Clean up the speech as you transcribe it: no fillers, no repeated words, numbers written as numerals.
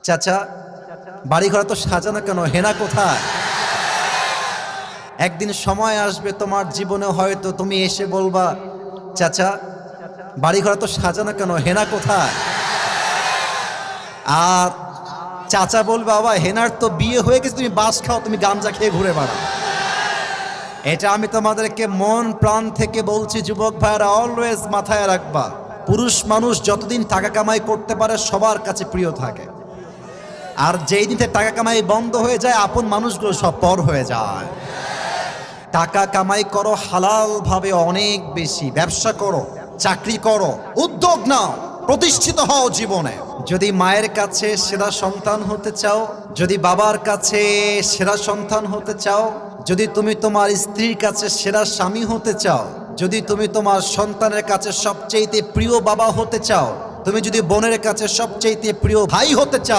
চাচা, বাড়িঘর তো সাজানো কেন, হেনা কোথায়? একদিন সময় আসবে তোমার জীবনে, হয়তো তুমি এসে বলবা, চাচা বাড়িঘর তো সাজানো কেন, হেনা কোথায়? আর চাচা বলবে, বাবা হেনার তো বিয়ে হয়ে গেছে, তুমি বাস খাও, তুমি গাঞ্জা খেয়ে ঘুরে বেড়াও। এটা আমি তোমাদেরকে মন প্রাণ থেকে বলছি, যুবক ভাইরা অলওয়েজ মাথায় রাখবা, পুরুষ মানুষ যতদিন টাকা কামাই করতে পারে সবার কাছে প্রিয় থাকে, আর যেই দিন টাকা কামাই বন্ধ হয়ে যায় আপন মানুষগুলো সব পর হয়ে যায়। টাকা কামাই করো হালাল ভাবে, অনেক বেশি ব্যবসা করো, চাকরি করো, উদ্যোগ নাও, প্রতিষ্ঠিত হও জীবনে। যদি মায়ের কাছে সেরা সন্তান হতে চাও, যদি বাবার কাছে সেরা সন্তান হতে চাও, যদি তুমি তোমার স্ত্রীর কাছে সেরা স্বামী হতে চাও, যদি তুমি তোমার সন্তানের কাছে সবচেয়ে প্রিয় বাবা হতে চাও, তুমি যদি বোনের কাছে সবচেয়ে প্রিয় ভাই হতে চাও,